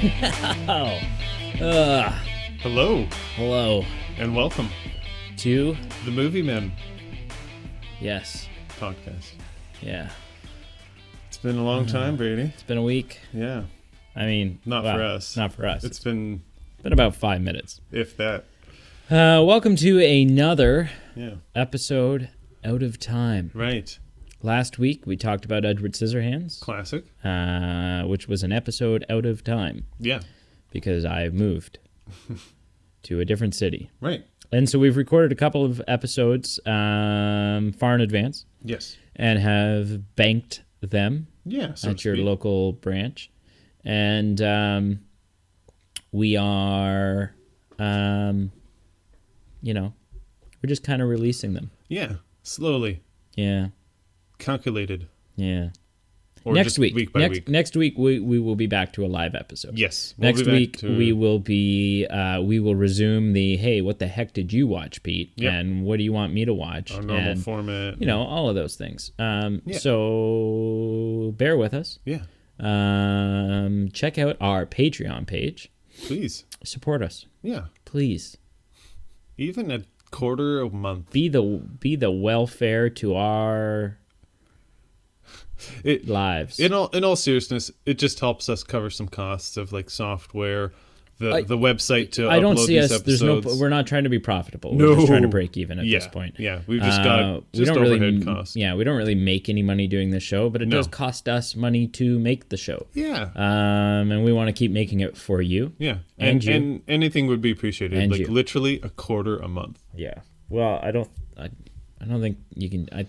Oh. Uh, Hello, hello. and welcome To? the Movie Men Yes. podcast. Yeah. It's been a long time, Brady. It's been a week. Yeah, I mean, not well, for us. Not for us. It's been, been about 5 minutes. if that. Welcome to another Yeah, episode Out of Time. right. Last week, we talked about Edward Scissorhands, Classic. which was an episode out of time Yeah, because I moved to a different city. right. And so we've recorded a couple of episodes far in advance Yes. and have banked them Yeah, so at to your speak. local branch. And we are, we're just kind of releasing them. Yeah, slowly, Yeah. calculated. Yeah. Or Next just week. week by week. Next week, we will be back to a live episode. Yes. Next be back week, to- we will resume the, hey, what the heck did you watch, Pete? Yep. And what do you want me to watch? our normal and, format. all of those things. Yeah. So bear with us. Yeah, Check out our Patreon page. please. Support us, Yeah, please. even a quarter a month. Be the welfare to our It lives. in all seriousness, it just helps us cover some costs of like software, the website to I don't upload see these us. episodes. We're not trying to be profitable. We're just trying to break even at this point. Yeah, we've just got We just don't overhead really, costs. Yeah, we don't really make any money doing this show, but it No. does cost us money to make the show. Yeah, And we want to keep making it for you. yeah, and you. and anything would be appreciated. And like you. literally a quarter a month. Yeah. Well, I don't think you can. I'm-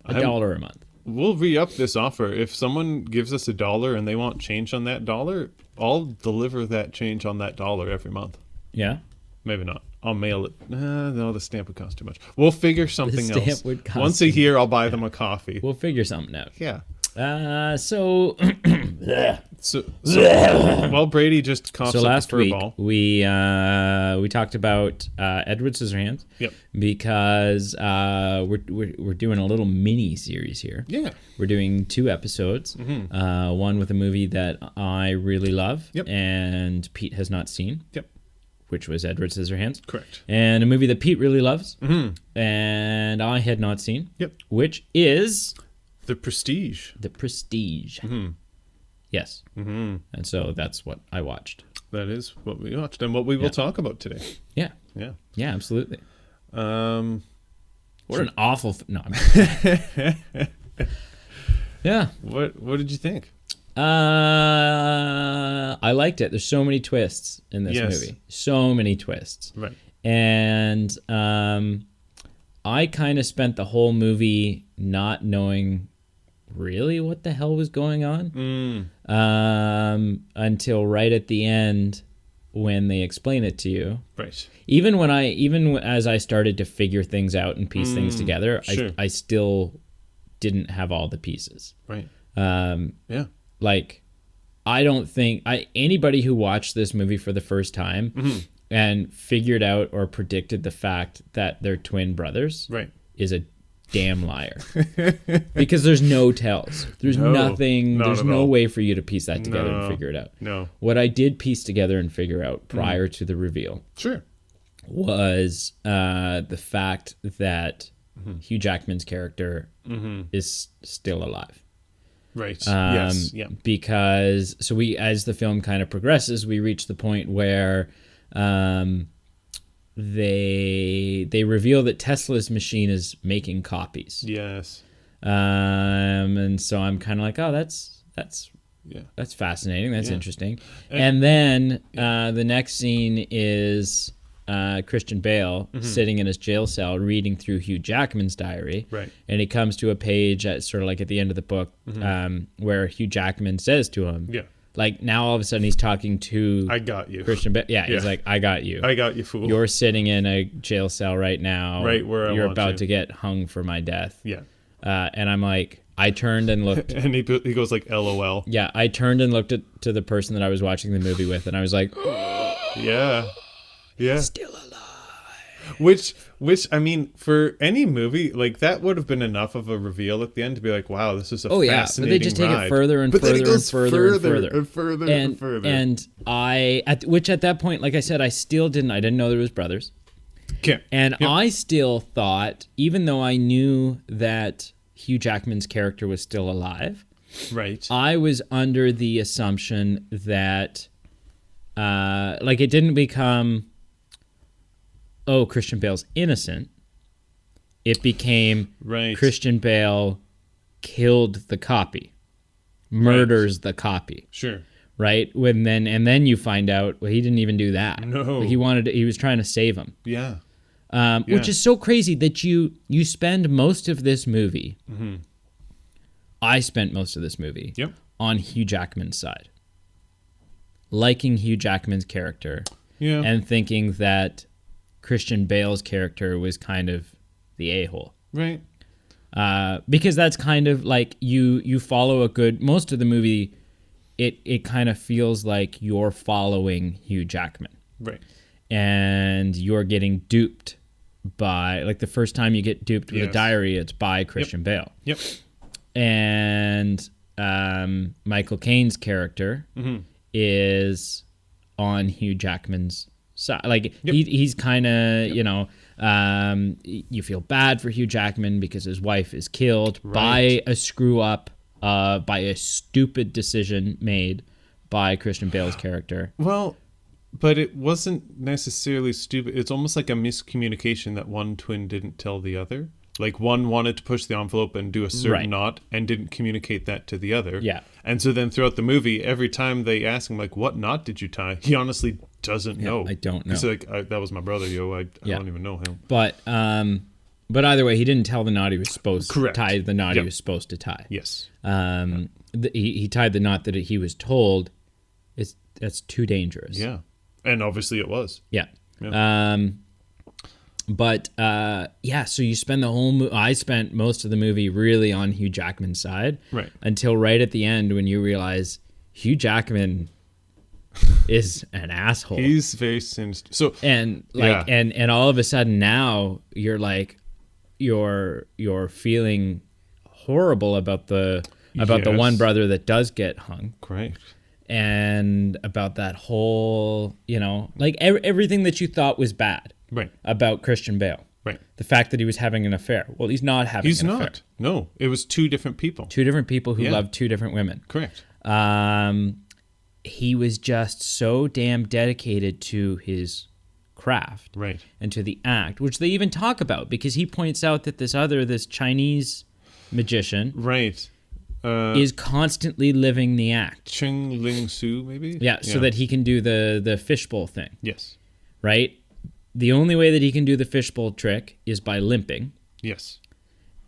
$1 a month. We'll re-up this offer. If someone gives us $1 and they want change on that dollar, I'll deliver that change on that dollar every month. Yeah. Maybe not. I'll mail it. No, the stamp would cost too much. We'll figure something stamp else. would cost Once a too year, I'll buy them a coffee. We'll figure something out. Yeah. So So well, Brady just coughs So up last a fur week ball. we talked about Edward Scissorhands. Yep. Because we're doing a little mini series here. Yeah. We're doing 2 episodes. One with a movie that I really love Yep. and Pete has not seen. Yep. Which was Edward Scissorhands. Correct. And a movie that Pete really loves and I had not seen. Yep. Which is The Prestige. The Prestige. Yes. And so that's what I watched. That is what we watched and what we will talk about today. Yeah. Yeah. Yeah, absolutely. What What an awful... No. Yeah. What did you think? I liked it. There's so many twists in this Yes. movie. So many twists. Right. And I kind of spent the whole movie not knowing really what the hell was going on until right at the end when they explain it to you. Right. Even as I started to figure things out and piece things together, sure. I still didn't have all the pieces. Right. Yeah. Like, I don't think anybody who watched this movie for the first time and figured out or predicted the fact that they're twin brothers Right. is a damn liar. Because there's no tells. There's No, nothing. not There's at no all. way for you to piece that together No. and figure it out. No. What I did piece together and figure out prior to the reveal Sure. was the fact that Hugh Jackman's character is still alive. Right. Yes. Yeah. Because as the film kind of progresses, we reach the point where they reveal that Tesla's machine is making copies. Yes. And so I'm kind of like, oh, that's Yeah. that's fascinating. That's Yeah. interesting. And then the next scene is Christian Bale sitting in his jail cell reading through Hugh Jackman's diary. Right. And he comes to a page at sort of like at the end of the book where Hugh Jackman says to him, Yeah. like now all of a sudden he's talking to I got you. Christian Bale. Yeah, he's Yeah. like, I got you. I got you, fool. You're sitting in a jail cell right now. Right where I You're want about you." to get hung for my death. Yeah. And I'm like, I turned and looked. And he goes like, LOL. Yeah, I turned and looked to the person that I was watching the movie with, and I was like, Yeah. Yeah. still alive. which I mean, for any movie, like that would have been enough of a reveal at the end to be like, wow, this is a but fascinating they just take ride. it further and But then further it goes and further and further and further and and further. And at that point, like I said, I didn't know there was brothers. Okay. And Yep. I still thought, even though I knew that Hugh Jackman's character was still alive, Right. I was under the assumption that, it didn't become, oh, Christian Bale's innocent. It became Right. Christian Bale killed the copy, murders the copy. Sure. Right? And then you find out, well, he didn't even do that. No. He was trying to save him. Yeah. Which is so crazy that you spend most of this movie. Mm-hmm. I spent most of this movie Yep. on Hugh Jackman's side, liking Hugh Jackman's character, Yeah. and thinking that Christian Bale's character was kind of the a-hole. Right. Because that's kind of like you follow most of the movie. It kind of feels like you're following Hugh Jackman, Right. and you're getting duped by, like, the first time you get duped with a Yes. diary, it's by Christian Bale. Yep. And Michael Caine's character is on Hugh Jackman's side. Like, he's kind of, you feel bad for Hugh Jackman because his wife is killed by a screw up, by a stupid decision made by Christian Bale's character. Well, but it wasn't necessarily stupid. It's almost like a miscommunication that one twin didn't tell the other. Like, one wanted to push the envelope and do a certain Right. knot and didn't communicate that to the other. Yeah. And so then throughout the movie, every time they ask him, like, what knot did you tie? He honestly doesn't know. I don't know. He's like, that was my brother, yo. I don't even know him. But either way, he didn't tell the knot he was supposed to Correct. tie the knot he Yep. was supposed to tie. Yes. He tied the knot that he was told. That's too dangerous. Yeah. And obviously it was. Yeah. Yeah. So you spend the whole I spent most of the movie really on Hugh Jackman's side. Right. Until right at the end when you realize Hugh Jackman is an asshole. He's very sinister. So, And and all of a sudden now you're like you're feeling horrible about the Yes. one brother that does get hung. great. And about that whole, everything that you thought was bad Right. about Christian Bale. Right. The fact that he was having an affair. Well, he's not having He's an not. affair. No, it was two different people. Two different people who Yeah. love two different women. Correct. He was just so damn dedicated to his craft Right. and to the act, which they even talk about because he points out that this Chinese magician Right. is constantly living the act. Cheng Ling Su, maybe? Yeah, so that he can do the fishbowl thing, Yes. right? The only way that he can do the fishbowl trick is by limping. Yes.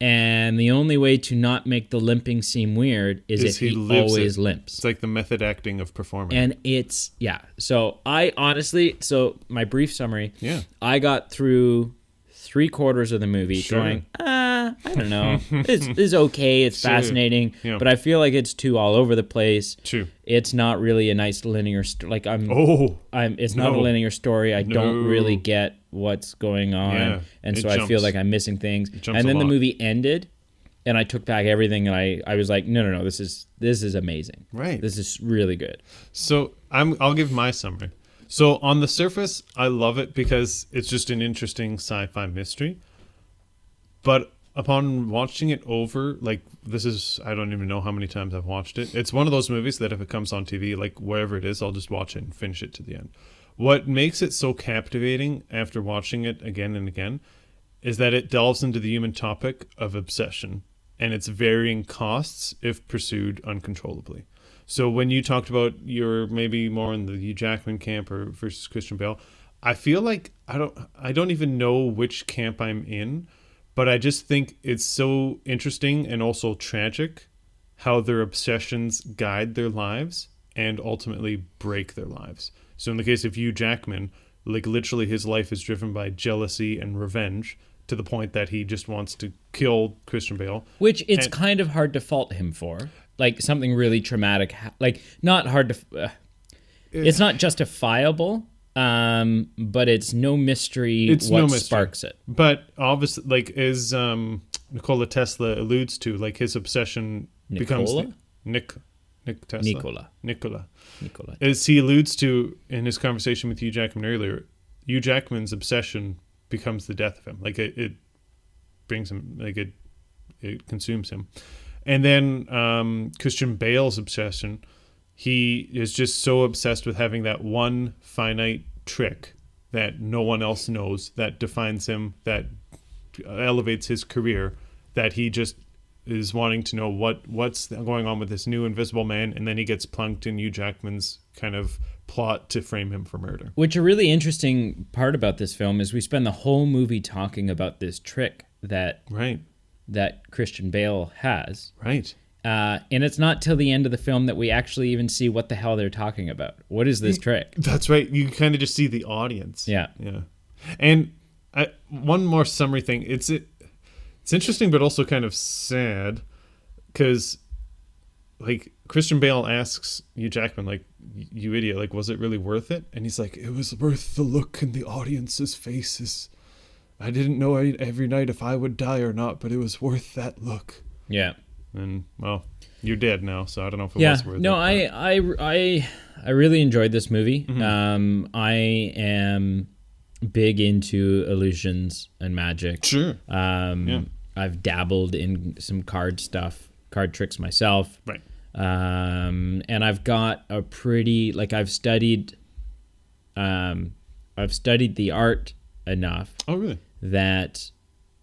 And the only way to not make the limping seem weird is if he lives always it. limps. It's like the method acting of performing. And it's, yeah. So my brief summary, Yeah. I got through 3/4 of the movie Sure. going, I don't know. It's okay. It's Sure. fascinating. Yeah. But I feel like it's too all over the place. True. It's not really a nice linear story. Like it's not a No. linear story. I don't No. really get what's going on. Yeah. And It so I feel jumps. like I'm missing things. jumps And then a the lot. movie ended and I took back everything and I was like, no, this is amazing. Right. This is really good. So I'll give my summary. So on the surface, I love it because it's just an interesting sci-fi mystery. But upon watching it over, like I don't even know how many times I've watched it. It's one of those movies that if it comes on TV, like wherever it is, I'll just watch it and finish it to the end. What makes it so captivating after watching it again and again is that it delves into the human topic of obsession and its varying costs if pursued uncontrollably. So when you talked about you're maybe more in the Hugh Jackman camp or versus Christian Bale, I feel like I don't even know which camp I'm in, but I just think it's so interesting and also tragic how their obsessions guide their lives and ultimately break their lives. So in the case of Hugh Jackman, like literally his life is driven by jealousy and revenge to the point that he just wants to kill Christian Bale. Which it's kind of hard to fault him for. Like something really traumatic, like not hard to. It's not justifiable, but it's no mystery It's what no mystery. sparks it. But obviously, like, as Nikola Tesla alludes to, like, his obsession becomes Nicola? Nick Tesla. Nicola. As he alludes to in his conversation with Hugh Jackman earlier, Hugh Jackman's obsession becomes the death of him. Like, it brings him, like, it consumes him. And then Christian Bale's obsession, he is just so obsessed with having that one finite trick that no one else knows, that defines him, that elevates his career, that he just is wanting to know what's going on with this new Invisible Man, and then he gets plunked in Hugh Jackman's kind of plot to frame him for murder. Which a really interesting part about this film is we spend the whole movie talking about this trick that Christian Bale has. Right. And it's not till the end of the film that we actually even see what the hell they're talking about. What is this trick? That's right. You kind of just see the audience. Yeah. And one more summary thing. It's interesting, but also kind of sad, because, like, Christian Bale asks Hugh Jackman, like, you idiot, like, was it really worth it? And he's like, it was worth the look in the audience's faces. I didn't know every night if I would die or not, but it was worth that look. Yeah. And, well, you're dead now, so I don't know if it was worth it. No, I really enjoyed this movie. Mm-hmm. I am big into illusions and magic. Sure. I've dabbled in some card tricks myself. Right. And I've got a pretty, like, I've studied the art enough. Oh, really? That,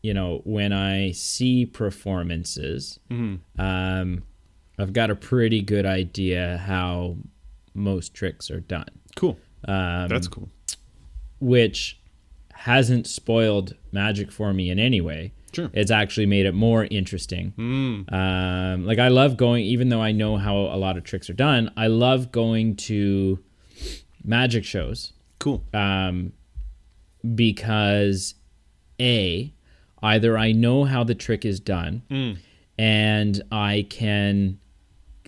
you know, when I see performances, I've got a pretty good idea how most tricks are done. Cool. That's cool. Which hasn't spoiled magic for me in any way. Sure. It's actually made it more interesting. Like, I love going, even though I know how a lot of tricks are done, I love going to magic shows. Cool. Because either I know how the trick is done, and I can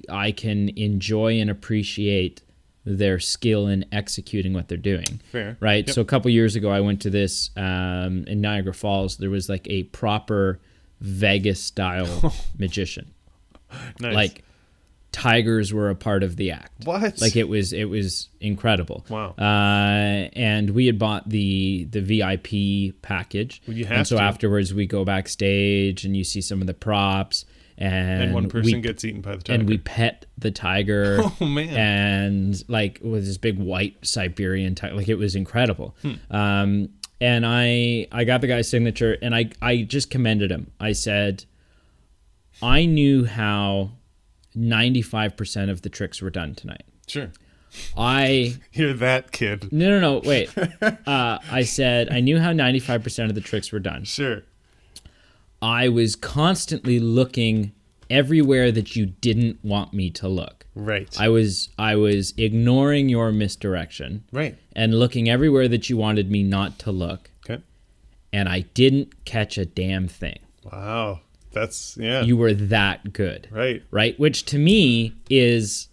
enjoy and appreciate their skill in executing what they're doing. Fair. Right? Yep. So a couple years ago, I went to this in Niagara Falls. There was, like, a proper Vegas-style magician. Nice. Like, tigers were a part of the act. What? Like, it was incredible. Wow. And we had bought the VIP package. Well, you have and so to. Afterwards, we go backstage and you see some of the props. And one person gets eaten by the tiger. And we pet the tiger. Oh, man. And, like, with this big white Siberian tiger. Like, it was incredible. And I got the guy's signature, and I just commended him. I said, I knew how 95% of the tricks were done tonight. Sure. You're that kid. No, wait. I said, I knew how 95% of the tricks were done. Sure. I was constantly looking everywhere that you didn't want me to look. Right. I was ignoring your misdirection. Right. And looking everywhere that you wanted me not to look. Okay. And I didn't catch a damn thing. Wow. That's, yeah. You were that good. Right. Right? Which to me is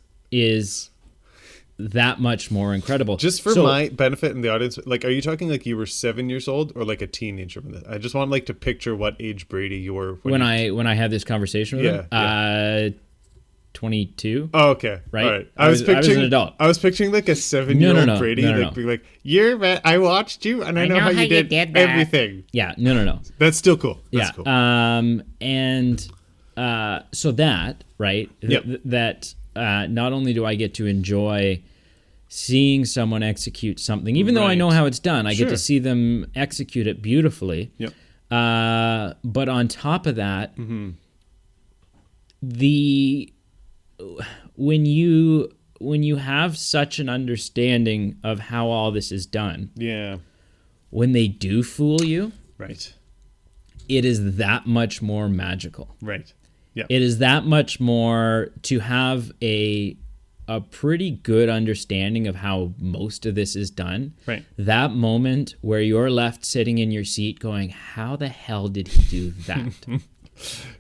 that much more incredible. Just for my benefit and the audience, like, are you talking like you were 7 years old or like a teenager? I just want, like, to picture what age Brady you were when I had this conversation with him. 22. Oh, okay. Right. All right. I was an adult. I was picturing like a 7-year-old Brady, no. being like, I watched you and I know how you did everything. Yeah. No. That's still cool. That's cool. And so that, right. Yep. That not only do I get to enjoy seeing someone execute something, even though I know how it's done, I get to see them execute it beautifully. Yep. But on top of that, when you have such an understanding of how all this is done, when they do fool you, right, it is that much more magical. Right. Yeah. It is that much more to have a pretty good understanding of how most of this is done. Right. That moment where you're left sitting in your seat going, how the hell did he do that?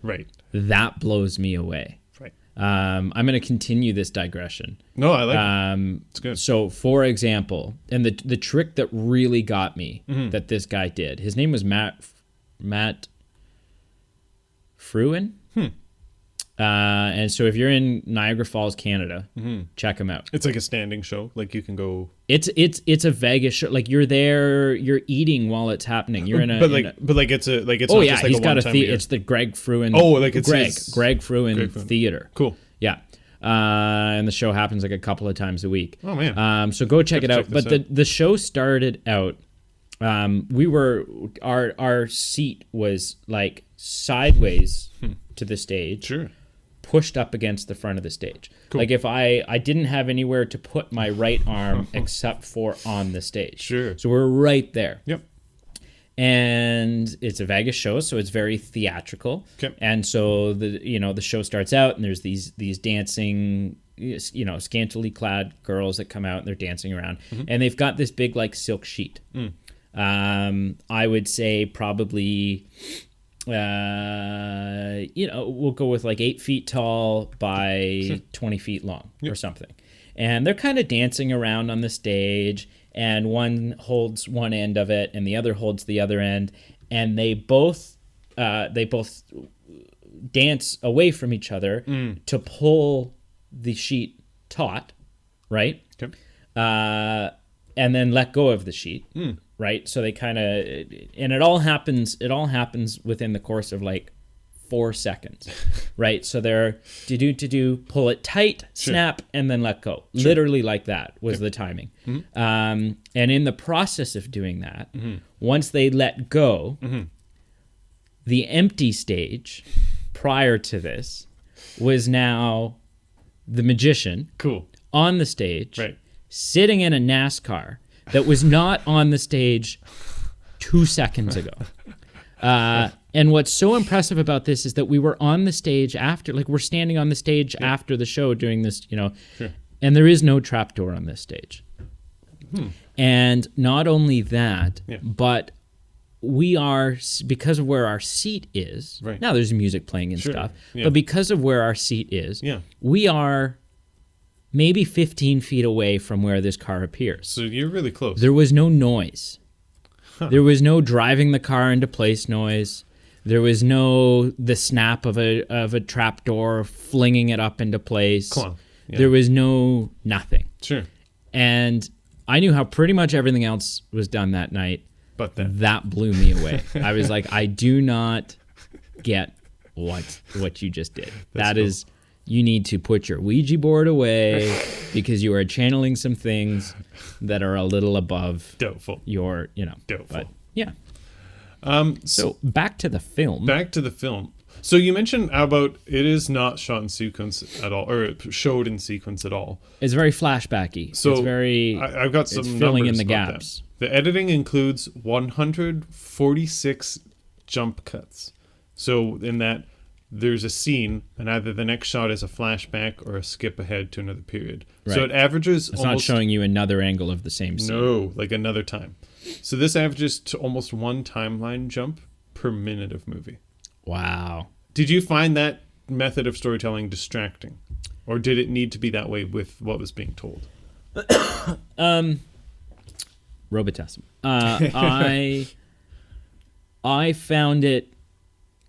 Right. That blows me away. Right. I'm going to continue this digression. No, I like it. It's good. So, for example, and the trick that really got me that this guy did, his name was Matt Fruin. And so if you're in Niagara Falls, Canada, check him out. It's like a standing show. Like you can go. It's a Vegas show. Like you're there, you're eating while it's happening. You're in a. It's oh not yeah, just like he's a got a one-time theater. year. It's the Greg Fruin. Oh, like it's Greg Fruin Theater. Cool. Yeah. And the show happens like a couple of times a week. Oh man. So go check it out. check But this the show started out. We were our seat was like sideways to the stage. Sure. Pushed up against the front of the stage. Cool. Like if I didn't have anywhere to put my right arm except for on the stage. Sure. So we're right there. Yep. And it's a Vegas show, so it's very theatrical. Okay. And so the show starts out and there's these dancing, scantily clad girls that come out and they're dancing around. And they've got this big like silk sheet. I would say probably we'll go with like 8 feet tall by 20 feet long or something. And they're kind of dancing around on the stage, and one holds one end of it and the other holds the other end, and they both dance away from each other to pull the sheet taut, right? Okay. And then let go of the sheet. Right, so they kind of, and it all happens within the course of like 4 seconds, right? So they're to pull it tight, snap, and then let go. Literally like that was the timing. And in the process of doing that, once they let go, the empty stage prior to this was now the magician on the stage, sitting in a NASCAR that was not on the stage 2 seconds ago. And what's so impressive about this is that we were on the stage after, like we're standing on the stage after the show doing this, and there is no trapdoor on this stage. And not only that, but we are, because of where our seat is, now there's music playing and stuff, but because of where our seat is, we are maybe 15 feet away from where this car appears. So you're really close. There was no noise. There was no driving the car into place noise. There was no the snap of a trap door flinging it up into place. There was no nothing. Sure. And I knew how pretty much everything else was done that night. But then that blew me away. I was like, I do not get what you just did. That is, you need to put your Ouija board away because you are channeling some things that are a little above doubtful. Your, doubtful. But yeah. So back to the film. So you mentioned about it is not shot in sequence at all, or showed in sequence at all. It's very flashbacky. So it's very. I've got some filling in numbers the about gaps. that. The editing includes 146 jump cuts. So in that, there's a scene, and either the next shot is a flashback or a skip ahead to another period. Right. So it averages. It's not showing you another angle of the same scene. No, like another time. So this averages to almost one timeline jump per minute of movie. Wow. Did you find that method of storytelling distracting? Or did it need to be that way with what was being told? Robitussin. I found it,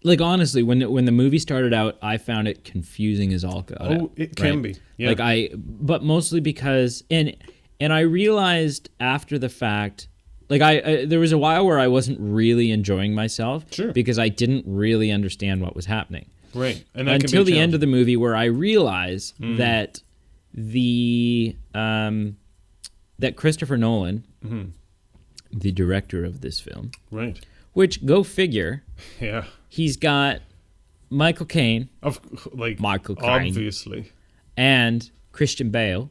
like, honestly, when the movie started out, I found it confusing as all got out. It can be. Yeah. Like but mostly because, and I realized after the fact, like there was a while where I wasn't really enjoying myself. Sure. Because I didn't really understand what was happening. Right. And until the end of the movie, where I realize that that Christopher Nolan, the director of this film, right, which, go figure, he's got Michael Caine, obviously, and Christian Bale.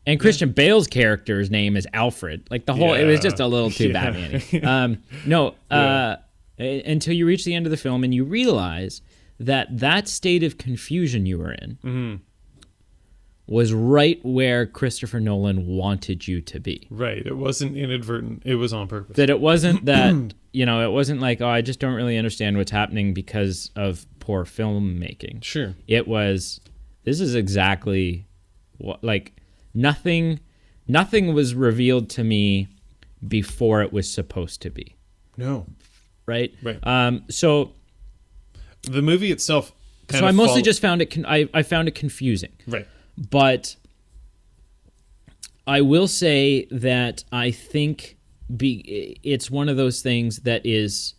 And Christian Bale's character's name is Alfred. Like the whole, it was just a little too Batman-y. Until you reach the end of the film and you realize that state of confusion you were in was right where Christopher Nolan wanted you to be. Right. It wasn't inadvertent. It was on purpose. That it wasn't that, it wasn't like, oh, I just don't really understand what's happening because of poor filmmaking. Sure. It was, this is exactly what, like, nothing was revealed to me before it was supposed to be. No. Right? Right. So The movie itself I mostly just found it, I found it confusing. Right. But I will say that I think it's one of those things that is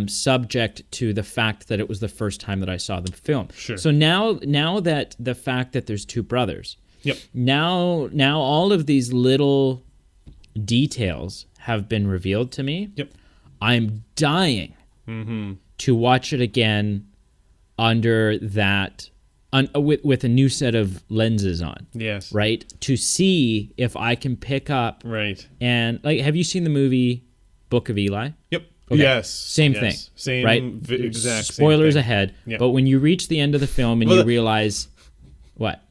subject to the fact that it was the first time that I saw the film. Sure. So now that the fact that there's two brothers, Yep. now all of these little details have been revealed to me. Yep. I'm dying to watch it again under that, with a new set of lenses on. Yes. Right? To see if I can pick up. Right. And, like, have you seen the movie Book of Eli? Yep. Okay. Yes. Same Yes. thing. Same. Right? Exact. Spoilers same thing. ahead. Yeah. But when you reach the end of the film and Well, you realize. What?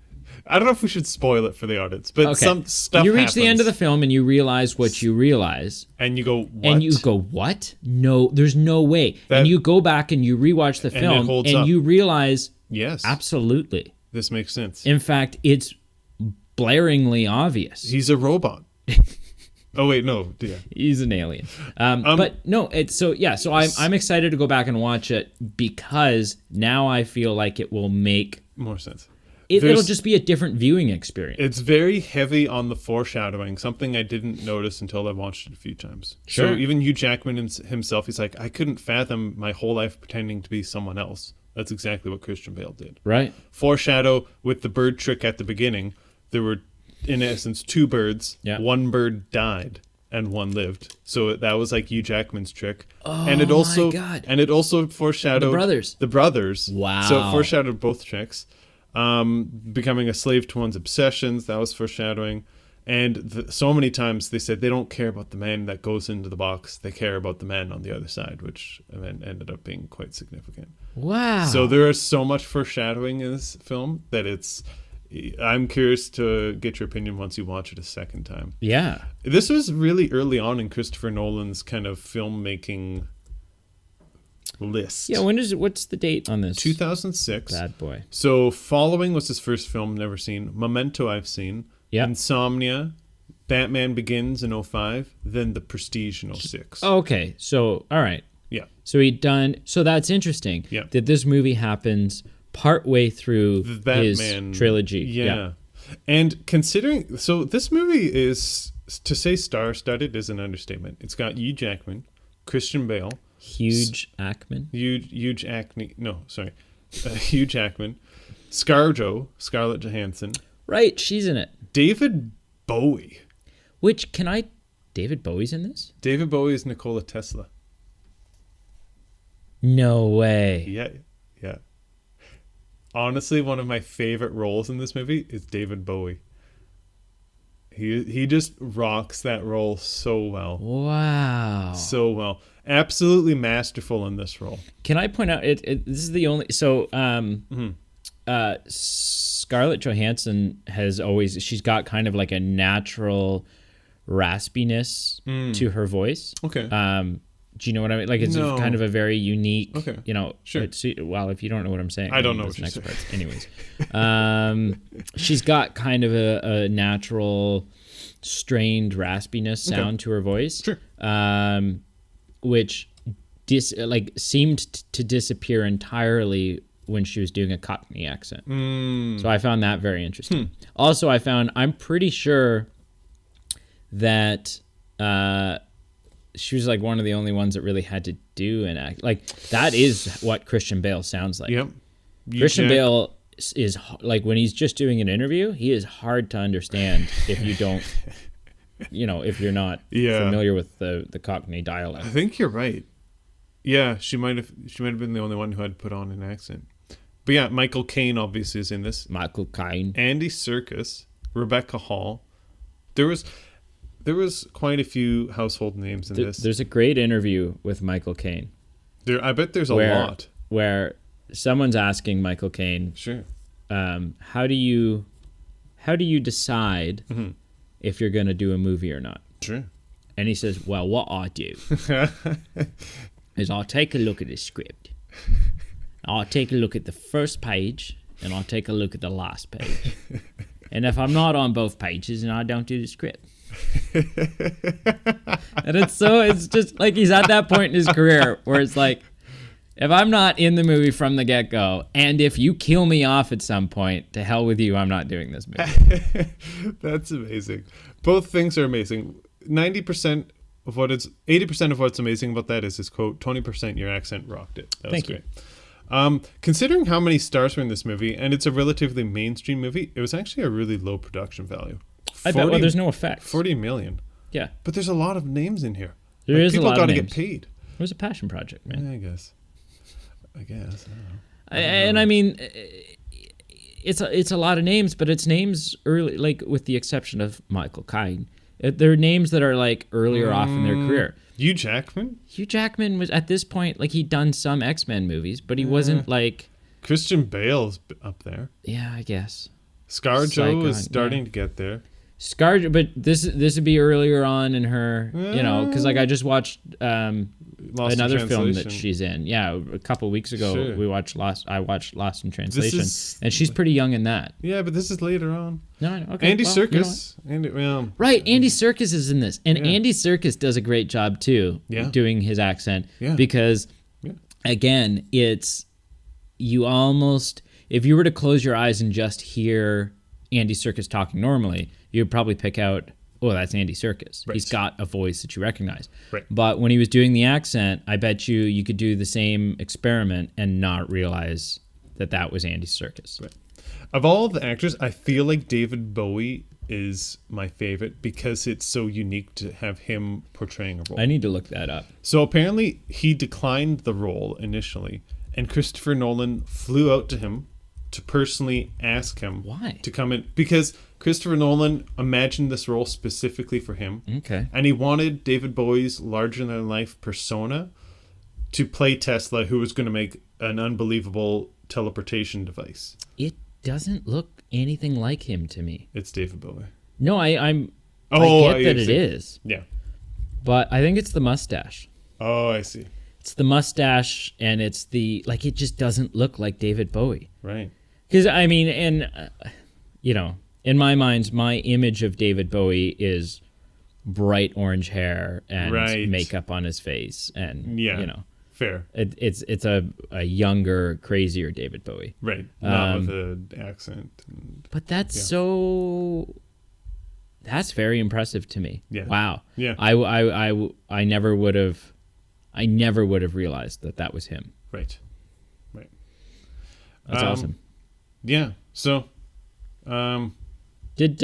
I don't know if we should spoil it for the audience, but Okay. some stuff You reach the end of the happens, film and you realize what you realize. and you go, what? And you go, what? No, there's no way. That- and you go back and you rewatch the it film holds and up. you realize, Yes. absolutely. This makes sense. In fact, it's blaringly obvious. He's a robot. Oh wait, no. Yeah. He's an alien. But no, it's so yeah. So I'm excited to go back and watch it because now I feel like it will make More sense. it'll just be a different viewing experience. It's very heavy on the foreshadowing, something I didn't notice until I watched it a few times. Sure. So even Hugh Jackman himself, he's like, I couldn't fathom my whole life pretending to be someone else. That's exactly what Christian Bale did. Right. Foreshadow with the bird trick at the beginning. There were, in essence, two birds. Yeah. One bird died and one lived. So that was like Hugh Jackman's trick. And it also, my God. And it also foreshadowed The brothers. The brothers. Wow. So it foreshadowed both tricks. Becoming a slave to one's obsessions, that was foreshadowing. And so many times they said they don't care about the man that goes into the box. They care about the man on the other side, which ended up being quite significant. Wow. So there is so much foreshadowing in this film that I'm curious to get your opinion once you watch it a second time. Yeah. This was really early on in Christopher Nolan's kind of filmmaking list. Yeah. What's the date on this? 2006. Bad boy. So Following was his first film, never seen. Memento I've seen. Yeah. Insomnia. Batman Begins in 2005. Then The Prestige in 2006. Oh, okay. So all right. Yeah. So that's interesting. Yeah. That this movie happens partway through The Batman his trilogy. Yeah. And considering, so this movie is, to say star-studded is an understatement. It's got Hugh Jackman, Christian Bale, Hugh Jackman, Hugh Jackman, ScarJo, Scarlett Johansson, right? She's in it. David Bowie. David Bowie's in this? David Bowie is Nikola Tesla. No way. Yeah. Honestly, one of my favorite roles in this movie is David Bowie. He just rocks that role so well. Wow. So well. Absolutely masterful in this role. Can I point out this is the only Scarlett Johansson she's got kind of like a natural raspiness to her voice. Okay. Do you know what I mean? Like it's No. kind of a very unique, Okay. Sure. Sure. If you don't know what I'm saying, I don't know that's what you're next part. Anyways, she's got kind of a natural strained raspiness sound to her voice. Sure. Which seemed to disappear entirely when she was doing a Cockney accent. So I found that very interesting. Also, I'm pretty sure that she was like one of the only ones that really had to do an act. Like that is what Christian Bale sounds like. Yep. Christian Bale is like when he's just doing an interview, he is hard to understand if you don't, if you're not familiar with the Cockney dialect. I think you're right. Yeah, she might have been the only one who had put on an accent. But yeah, Michael Caine obviously is in this. Michael Caine. Andy Serkis, Rebecca Hall. There was quite a few household names in this. There's a great interview with Michael Caine. I bet there's a lot. Where someone's asking Michael Caine, Sure. how do you decide if you're going to do a movie or not? Sure. And he says, well, what I do is I'll take a look at the script I'll take a look at the first page and I'll take a look at the last page. And if I'm not on both pages, then I don't do the script. And it's just like he's at that point in his career where it's like, if I'm not in the movie from the get-go, and if you kill me off at some point, to hell with you, I'm not doing this movie. That's amazing. Both things are amazing. 80% of what's amazing about that is his quote, 20% your accent rocked it. That was Thank great. you. Considering how many stars were in this movie, and it's a relatively mainstream movie, it was actually a really low production value. I bet, well, there's no effects. 40 million. Yeah. But there's a lot of names in here. There is a lot of people got to names. get paid. It was a passion project, man. Yeah, I guess. I don't know. And I mean, it's a lot of names, but it's names early, like with the exception of Michael Caine. They're names that are like earlier off in their career. Hugh Jackman? Hugh Jackman was at this point, like he'd done some X-Men movies, but he wasn't like... Christian Bale's up there. Yeah, I guess. ScarJo is starting to get there. ScarJo, but this would be earlier on in her, you know, because like I just watched another film that she's in. Yeah, a couple of weeks ago I watched Lost in Translation, and she's pretty young in that. Yeah, but this is later on. No, okay. Andy Serkis. Right, Andy Serkis is in this, and Andy Serkis does a great job too, doing his accent. Yeah. Because again, it's you almost, if you were to close your eyes and just hear Andy Serkis talking normally, you'd probably pick out, oh, that's Andy Serkis. Right. He's got a voice that you recognize. Right. But when he was doing the accent, I bet you could do the same experiment and not realize that was Andy Serkis. Right. Of all the actors, I feel like David Bowie is my favorite because it's so unique to have him portraying a role. I need to look that up. So apparently he declined the role initially, and Christopher Nolan flew out to him to personally ask him to come in, because Christopher Nolan imagined this role specifically for him. Okay. And he wanted David Bowie's larger-than-life persona to play Tesla, who was going to make an unbelievable teleportation device. It doesn't look anything like him to me. It's David Bowie. No, I get that it is. Yeah. But I think it's the mustache. Oh, I see. It's the mustache, and it's the, like, it just doesn't look like David Bowie. Right. Because, I mean, and, you know, in my mind, my image of David Bowie is bright orange hair and makeup on his face. And, you know. Fair. It's a younger, crazier David Bowie. Right. Not with an accent. But that's that's very impressive to me. Yeah. Wow. Yeah. I never would have realized that was him. Right. That's awesome. Yeah. So, this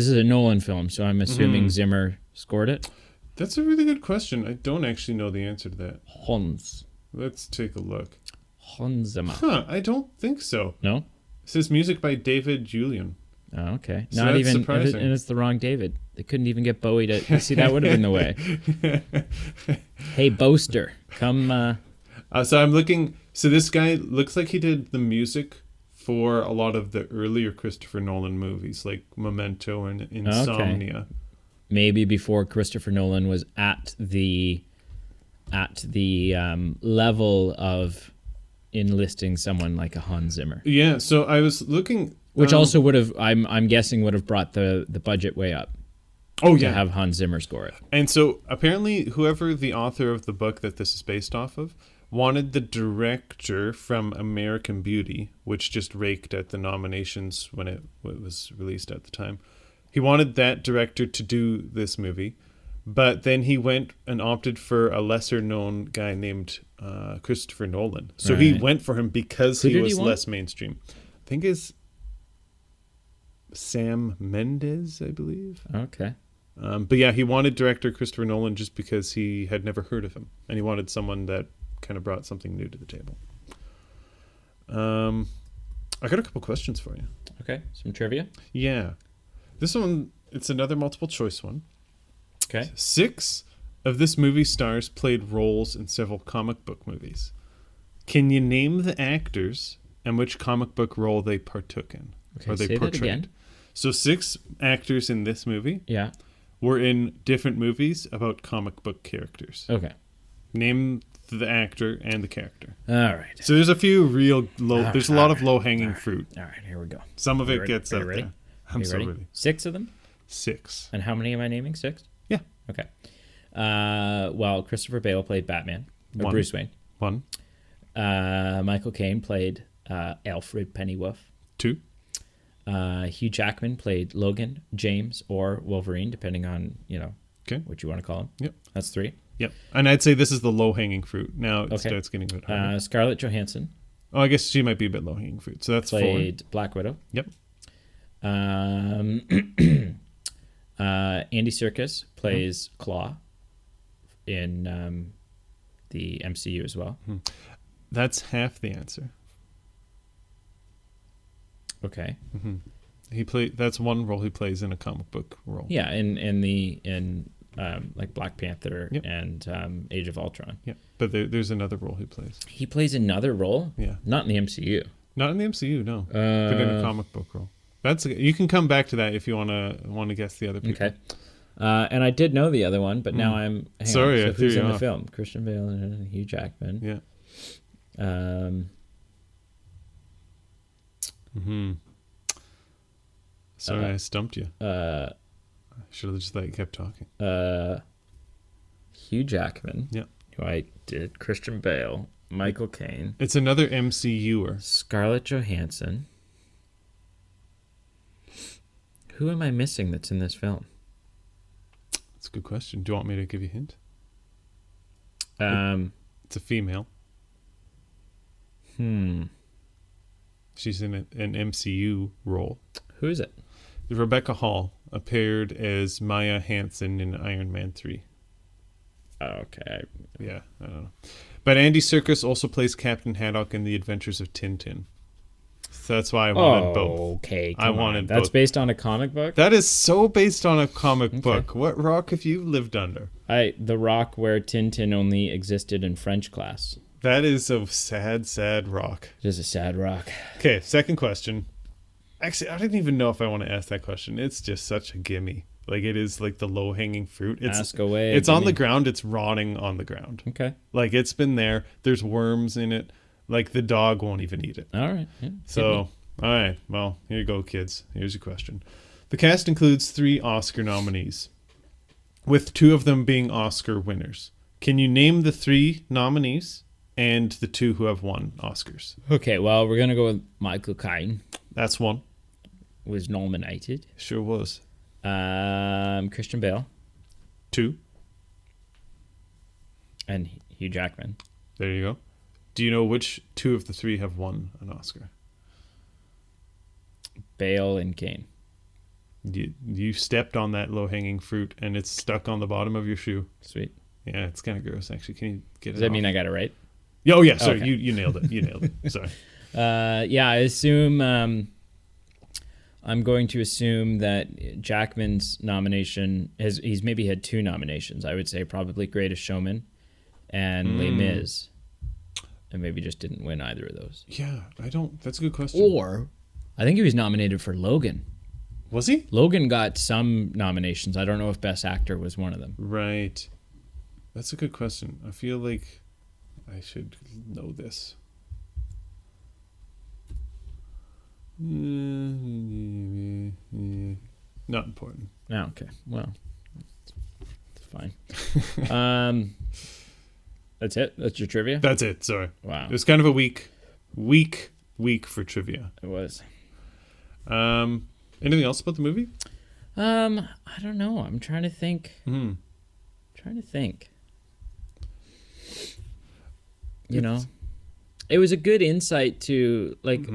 is a Nolan film, so I'm assuming Zimmer scored it? That's a really good question. I don't actually know the answer to that. Hans. Let's take a look. Hans Zimmer. Huh, I don't think so. No? It says music by David Julian. Oh, okay. So Not that's even, surprising. And it's the wrong David. They couldn't even get Bowie to see, that would have been the way. Hey, Boaster, come. So I'm looking. So this guy looks like he did the music for a lot of the earlier Christopher Nolan movies, like Memento and Insomnia. Okay. Maybe before Christopher Nolan was at the level of enlisting someone like a Hans Zimmer. Yeah. So I was looking, which also would have, I'm guessing, would have brought the budget way up. Oh yeah, to have Hans Zimmer score it. And so apparently, whoever the author of the book that this is based off of wanted the director from American Beauty, which just raked at the nominations when it was released at the time. He wanted that director to do this movie, but then he went and opted for a lesser-known guy named Christopher Nolan. So he went for him because he was less mainstream. I think it's Sam Mendes, I believe. Okay. But yeah, he wanted director Christopher Nolan just because he had never heard of him, and he wanted someone that kind of brought something new to the table. I got a couple questions for you. Okay, some trivia. Yeah. This one, it's another multiple choice one. Okay. 6 of this movie stars played roles in several comic book movies. Can you name the actors and which comic book role they partook in? Okay, or they say portrayed? That again. So 6 actors in this movie were in different movies about comic book characters. Okay. Name the actor and the character. All right. So there's a few real low. There's a lot of low hanging fruit. All right. Here we go. Some of it ready? gets Are you out ready? there. Are I'm you so ready? ready. 6 of them. 6. And how many am I naming? 6. Yeah. Okay. Well, Christopher Bale played Batman, or 1. Bruce Wayne. 1. Michael Caine played Alfred Pennyworth. 2. Hugh Jackman played Logan, James, or Wolverine, depending on Okay. what you want to call him. Yep. That's 3. Yep. And I'd say this is the low hanging fruit. Now it Okay. starts getting a bit harder. Scarlett Johansson Oh, I guess she might be a bit low hanging fruit. So that's 4. played Black Widow. Yep. Andy Serkis plays Claw in the MCU as well. That's half the answer. Okay. That's one role he plays in a comic book role. Yeah, in like Black Panther Yep. and Age of Ultron. Yeah. But there's another role he plays. He plays another role. Yeah. Not in the MCU. Not in the MCU, no. But in a comic book role. You can come back to that if you want to guess the other people. Okay. And I did know the other one, but now I'm Sorry, So I threw who's you in the off. film? Christian Bale and Hugh Jackman. Yeah. Sorry, I stumped you. I should have just let you kept talking. Hugh Jackman. Yeah. Who I did. Christian Bale. Michael Caine. It's another MCUer. Scarlett Johansson. Who am I missing that's in this film? That's a good question. Do you want me to give you a hint? Um. It's a female. She's in an MCU role. Who is it? Rebecca Hall appeared as Maya Hansen in Iron Man 3. Oh, okay. Yeah, I don't know. But Andy Serkis also plays Captain Haddock in The Adventures of Tintin. So that's why I wanted both. Okay. I come wanted on. That's both. based on a comic book? That is so based on a comic book. What rock have you lived under? The rock where Tintin only existed in French class. That is a sad, sad rock. It is a sad rock. Okay, second question. Actually, I didn't even know if I want to ask that question. It's just such a gimme. Like, it is like the low-hanging fruit. Ask away. It's on the ground. It's rotting on the ground. Okay. Like, it's been there. There's worms in it. Like, the dog won't even eat it. All right. Yeah. So, all right. Well, here you go, kids. Here's your question. The cast includes 3 Oscar nominees, with 2 of them being Oscar winners. Can you name the 3 nominees and the 2 who have won Oscars? Okay, well, we're going to go with Michael Caine. That's 1. Was nominated. Sure was. Christian Bale 2. and Hugh Jackman. There you go. Do you know which 2 of the 3 have won an Oscar? Bale and Caine. You stepped on that low-hanging fruit, and it's stuck on the bottom of your shoe. Sweet. Yeah, it's kind of gross, actually. Can you get Does it that off? mean I got it right? Oh, yeah. Sorry, Okay. you nailed it. You nailed it. Sorry. Yeah, I assume I'm going to assume that Jackman's nomination he's maybe had 2 nominations. I would say probably Greatest Showman and Les Mis, and maybe just didn't win either of those. Yeah, that's a good question. Or I think he was nominated for Logan. Was he? Logan got some nominations. I don't know if Best Actor was one of them. Right. That's a good question. I feel like I should know this. Not important. Oh, okay. Well, it's fine. That's it. That's your trivia. That's it. Sorry. Wow. It was kind of a weak for trivia. It was. Anything else about the movie? I don't know. I'm trying to think. You know, it was a good insight to like.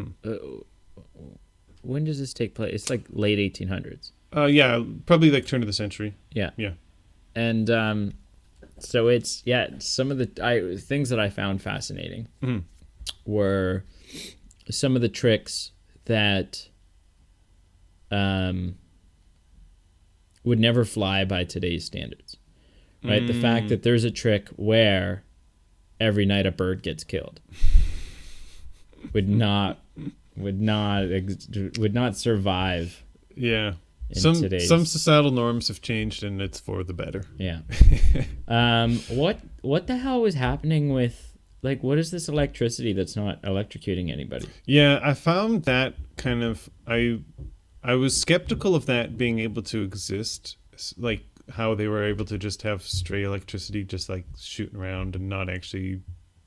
When does this take place? It's like late 1800s. Yeah, probably like turn of the century. Yeah. Yeah. And so it's some of the things that I found fascinating were some of the tricks that would never fly by today's standards. Right? The fact that there's a trick where every night a bird gets killed would not survive Yeah. in some today's. societal norms have changed, and it's for the better. Yeah. What the hell was happening with, like, what is this electricity that's not electrocuting anybody? Yeah, I found that kind of I was skeptical of that being able to exist, like how they were able to just have stray electricity just like shooting around and not actually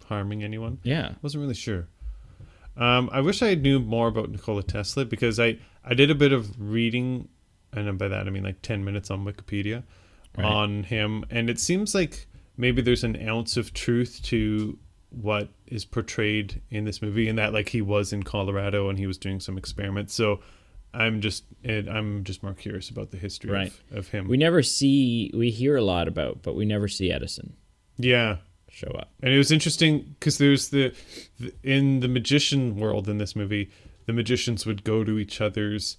harming anyone. Yeah. Wasn't really sure. I wish I knew more about Nikola Tesla, because I did a bit of reading, and by that I mean like 10 minutes on Wikipedia on him, and it seems like maybe there's an ounce of truth to what is portrayed in this movie, and that like he was in Colorado and he was doing some experiments. So I'm just more curious about the history of him. We hear a lot about, but we never see Edison Yeah. show up. And it was interesting because there's in the magician world in this movie, the magicians would go to each other's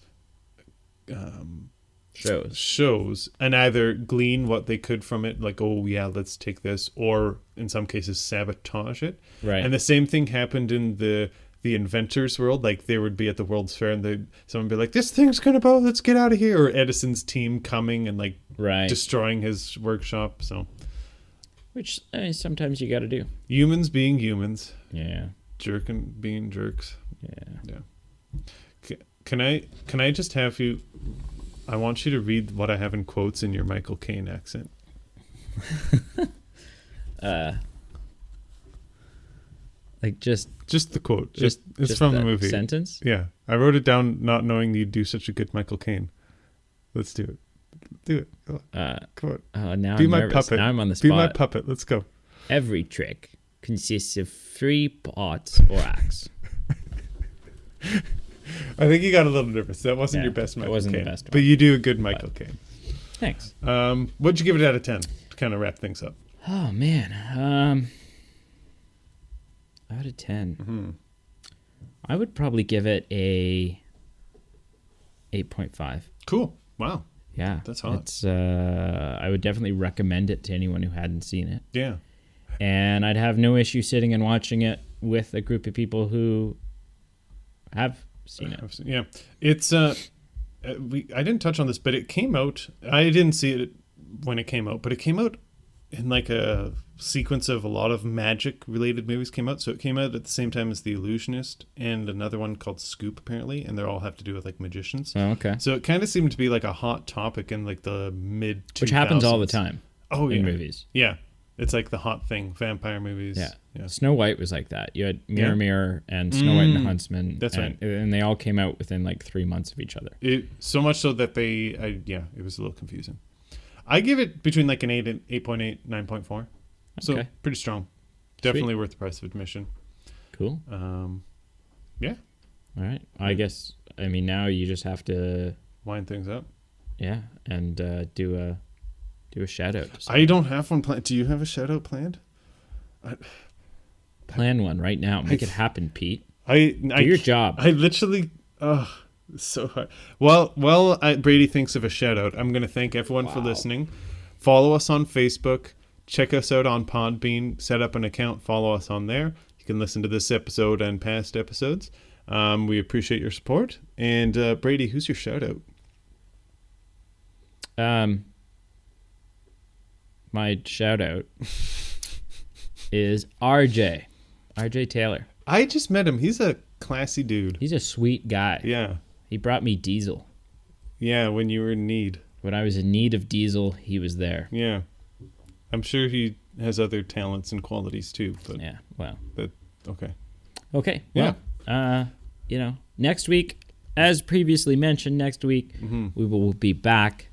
shows and either glean what they could from it, like, oh yeah, let's take this, or in some cases sabotage it. Right. And the same thing happened in the inventors world. Like they would be at the World's Fair and someone would be like, this thing's gonna blow, let's get out of here. Or Edison's team coming and like destroying his workshop. So, which sometimes you got to do. Humans being humans. Yeah. Jerking being jerks. Yeah. Can I just have you? I want you to read what I have in quotes in your Michael Caine accent. Like just the quote. It's just from the movie. Sentence? Yeah. I wrote it down not knowing you'd do such a good Michael Caine. Let's do it. Do it. Come on. Now Be I'm my nervous. puppet. Now I'm on the spot. Be my puppet. Let's go. Every trick consists of 3 parts or acts. I think you got a little nervous. That wasn't your best Michael Caine. It wasn't the best one. But you do a good Michael Caine. Thanks. What'd you give it out of 10 to kind of wrap things up? Oh, man. Out of 10. Mm-hmm. I would probably give it a 8.5. Cool. Wow. Yeah. That's hot. It's, I would definitely recommend it to anyone who hadn't seen it. Yeah. And I'd have no issue sitting and watching it with a group of people who have seen it. Yeah. It's I didn't touch on this, but it came out. I didn't see it when it came out, but it came out in like a sequence of a lot of magic related movies came out. So it came out at the same time as The Illusionist and another one called Scoop, apparently, and they all have to do with like magicians. Oh, okay. So it kind of seemed to be like a hot topic in like the mid 2000s. Which happens all the time. In movies. Yeah. It's like the hot thing, vampire movies. Yeah. Snow White was like that. You had Mirror Mirror and Snow White and the Huntsman. That's right. And they all came out within like 3 months of each other. So much so that it was a little confusing. I give it between like an 8.8, 9.4. So pretty strong. Definitely worth the price of admission. Cool. Yeah. All right. I guess, now you just have to wind things up. Yeah. And do a shout out. I don't have one planned. Do you have a shout out planned? Plan one right now. Make it happen, Pete. Do your job. I literally, it's so hard. Well, Brady thinks of a shout out. I'm going to thank everyone for listening. Follow us on Facebook. Check us out on Podbean. Set up an account. Follow us on there. You can listen to this episode and past episodes. We appreciate your support. And Brady, who's your shout out? My shout out is RJ Taylor. I just met him. He's a classy dude. He's a sweet guy. Yeah. He brought me diesel. Yeah, when you were in need. When I was in need of diesel, he was there. Yeah. I'm sure he has other talents and qualities too. But yeah, well. But okay. Okay. Well, next week, as previously mentioned, we will be back.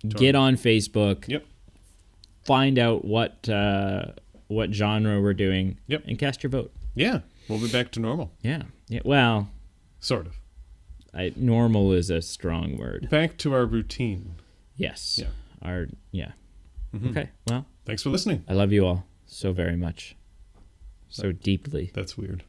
Get on Facebook. Yep. Find out what genre we're doing. Yep. And cast your vote. Yeah. We'll be back to normal. Yeah. Yeah. Well, sort of. Normal is a strong word. Back to our routine. Yes. Yeah. Okay. Well, thanks for listening. I love you all so very much. So deeply. That's weird.